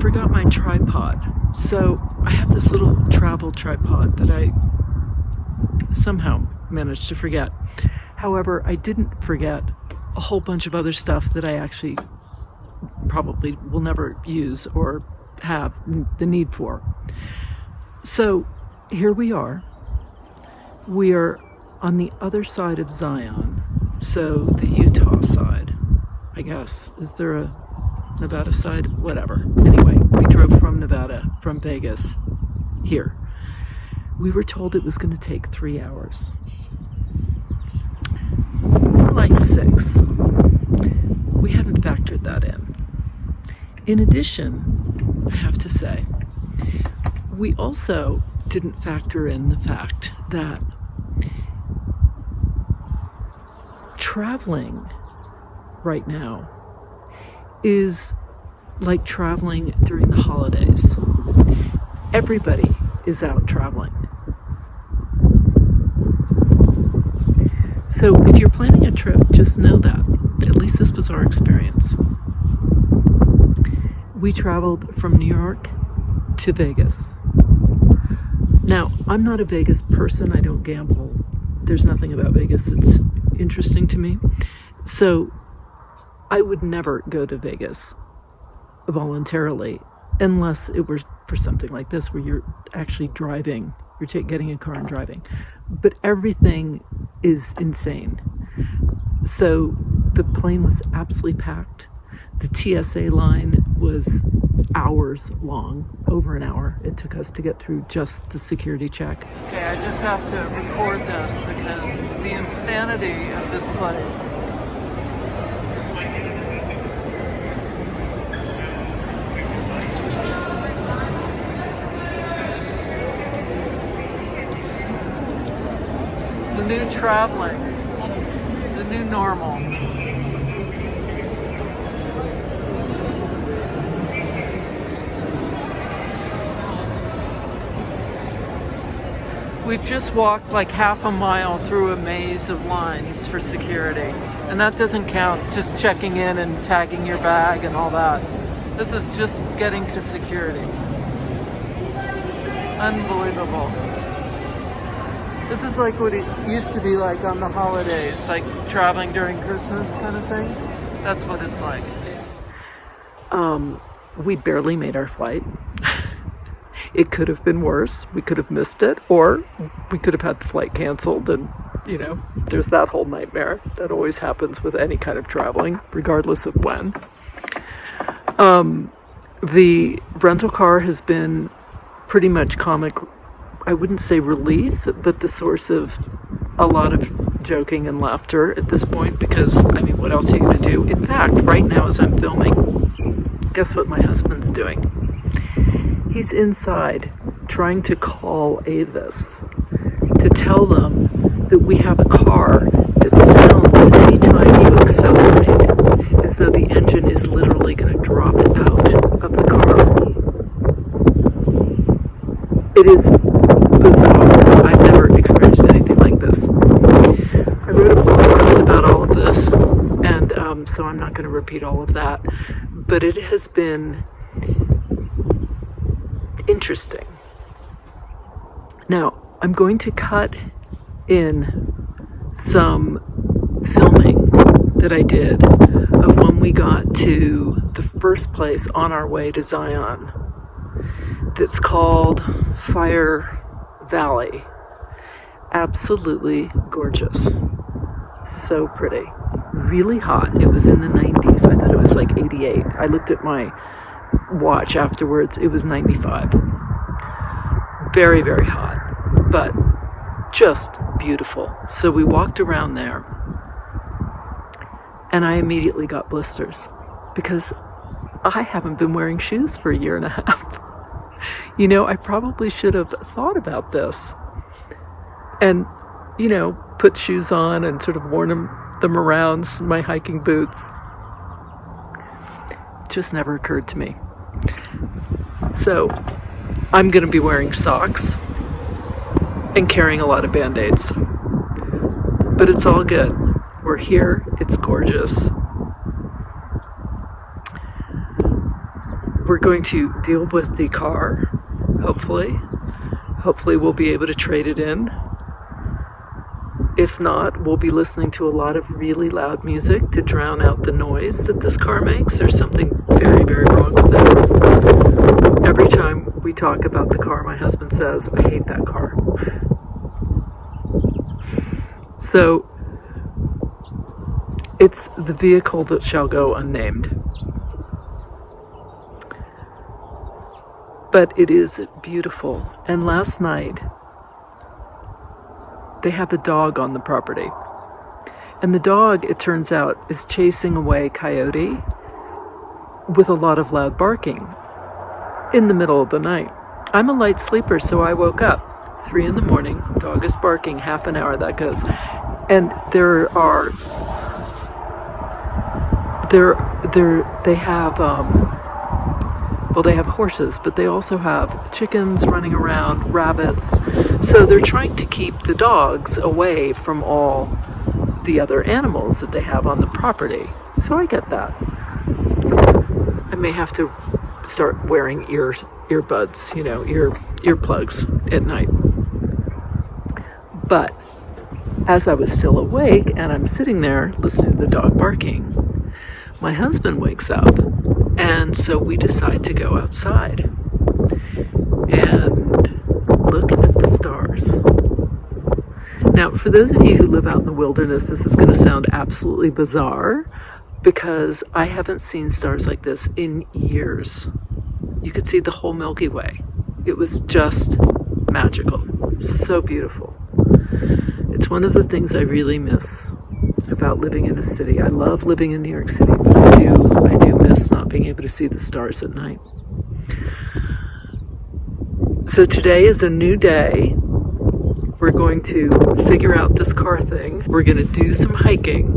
forgot my tripod. So I have this little travel tripod that I somehow managed to forget. However, I didn't forget a whole bunch of other stuff that I actually probably will never use or have the need for. So here we are. We are on the other side of Zion, so the Utah side, I guess. Is there a Nevada side? Whatever. Anyway, we drove from Nevada, from Vegas, here. We were told it was going to take 3 hours. Like 6. We hadn't factored that in. In addition, I have to say, we also didn't factor in the fact that traveling right now is like traveling during the holidays. Everybody is out traveling. So if you're planning a trip, just know that. At least this was our experience. We traveled from New York to Vegas. Now, I'm not a Vegas person. I don't gamble. There's nothing about Vegas that's interesting to me. So I would never go to Vegas voluntarily unless it were for something like this where you're actually driving. You're getting a car and driving. But everything is insane. So the plane was absolutely packed. The TSA line was hours long, over an hour it took us to get through just the security check. Okay, I just have to record this because the insanity of this place. The new traveling, the new normal. We've just walked like half a mile through a maze of lines for security. And that doesn't count just checking in and tagging your bag and all that. This is just getting to security. Unbelievable. This is like what it used to be like on the holidays, like traveling during Christmas kind of thing. That's what it's like. We barely made our flight. It could have been worse. We could have missed it, or we could have had the flight canceled, and there's that whole nightmare that always happens with any kind of traveling, regardless of when. The rental car has been pretty much comic, I wouldn't say relief, but the source of a lot of joking and laughter at this point, because, what else are you going to do? In fact, right now as I'm filming, guess what my husband's doing? He's inside trying to call Avis to tell them that we have a car that sounds anytime you accelerate as though the engine is literally going to drop out of the car. It is bizarre. I've never experienced anything like this. I wrote a blog post about all of this, and so I'm not going to repeat all of that, but it has been interesting. Now, I'm going to cut in some filming that I did of when we got to the first place on our way to Zion that's called Fire Valley. Absolutely gorgeous. So pretty. Really hot. It was in the 90s. I thought it was like 88. I looked at my watch afterwards. It was 95. Very, very hot, but just beautiful. So we walked around there, and I immediately got blisters because I haven't been wearing shoes for a year and a half. I probably should have thought about this and, put shoes on and sort of worn them around my hiking boots. Just never occurred to me. So I'm going to be wearing socks and carrying a lot of Band-Aids. But it's all good. We're here. It's gorgeous. we're going to deal with the car, hopefully. Hopefully we'll be able to trade it in. If not, we'll be listening to a lot of really loud music to drown out the noise that this car makes. There's something very, very wrong with it. Every time we talk about the car, my husband says, I hate that car. So, it's the vehicle that shall go unnamed. But it is beautiful. And last night, they have a dog on the property. And the dog, it turns out, is chasing away coyote with a lot of loud barking in the middle of the night. I'm a light sleeper, so I woke up 3 a.m, dog is barking, half an hour that goes. And they have horses, but they also have chickens running around, rabbits. So they're trying to keep the dogs away from all the other animals that they have on the property. So I get that. I may have to start wearing earbuds, earplugs at night. But as I was still awake and I'm sitting there listening to the dog barking, my husband wakes up. And so we decide to go outside and look at the stars. Now, for those of you who live out in the wilderness, this is going to sound absolutely bizarre because I haven't seen stars like this in years. You could see the whole Milky Way. It was just magical. So beautiful. It's one of the things I really miss about living in a city. I love living in New York City, but I do miss not being able to see the stars at night. So today is a new day. We're going to figure out this car thing. We're going to do some hiking.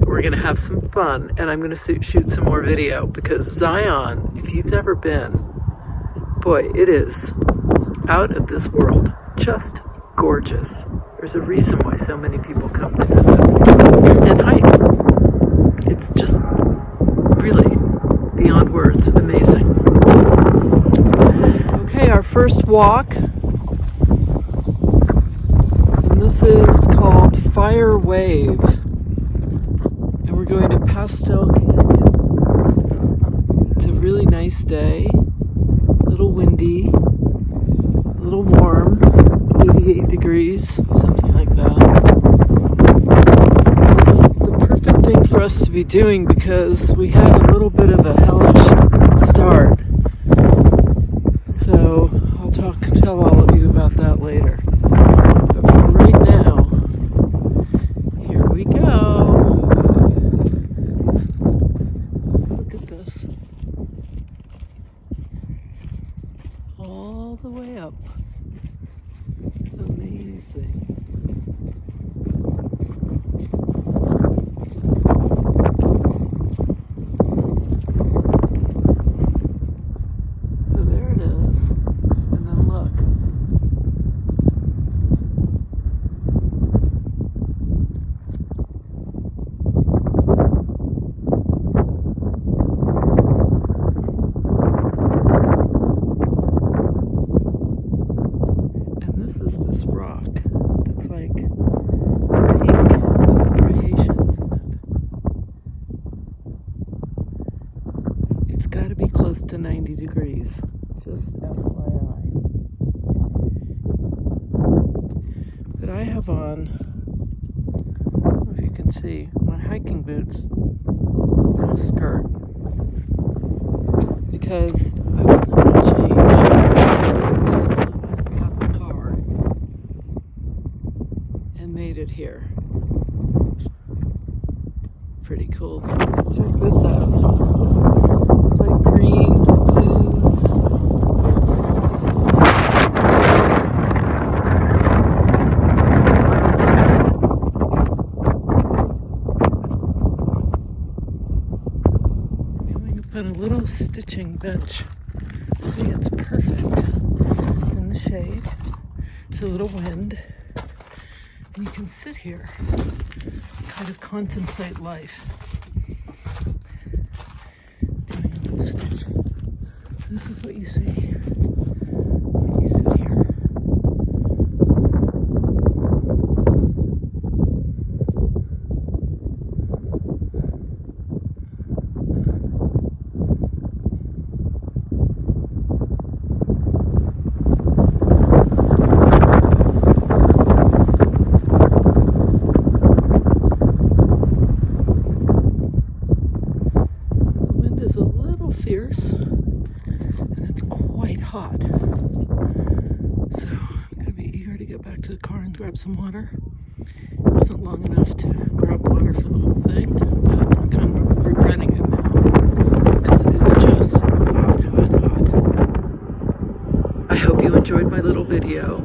We're going to have some fun, and I'm going to shoot some more video because Zion, if you've never been, boy, it is out of this world. Just gorgeous. There's a reason why so many people come to visit and hike. It's just really beyond words, amazing. Okay, our first walk. And this is called Fire Wave. And we're going to Pastel Canyon. It's a really nice day. A little windy, a little warm. 88 degrees, something like that. It's the perfect thing for us to be doing because we had a little bit of a hellish start. So I'll tell all of you about that later. But for right now, here we go. Look at this. All the way up. Amazing. So there it is. And then look. This rock that's like pink with striations in it. It's got to be close to 90 degrees, just FYI. But I have on, I don't know if you can see, my hiking boots and a skirt because I wasn't going to change. Made it here. Pretty cool. Check this out. It's like green, blues. Coming up on a little stitching bench. See, it's perfect. It's in the shade. There's a little wind. You can sit here, kind of contemplate life. Doing a little stitching. This is what you see when you sit here. Fierce, and it's quite hot, so I'm going to be eager to get back to the car and grab some water. It wasn't long enough to grab water for the whole thing, but I'm kind of regretting it now because it is just hot, hot, hot. I hope you enjoyed my little video,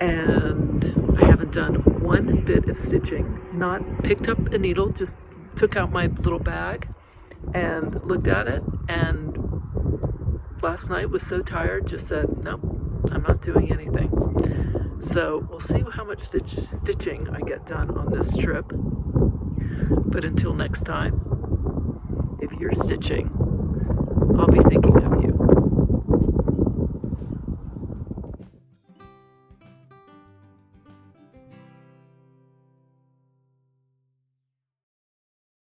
and I haven't done one bit of stitching. Not picked up a needle, just took out my little bag and looked at it, and last night was so tired, just said, nope, I'm not doing anything. So we'll see how much stitching I get done on this trip. But until next time, if you're stitching, I'll be thinking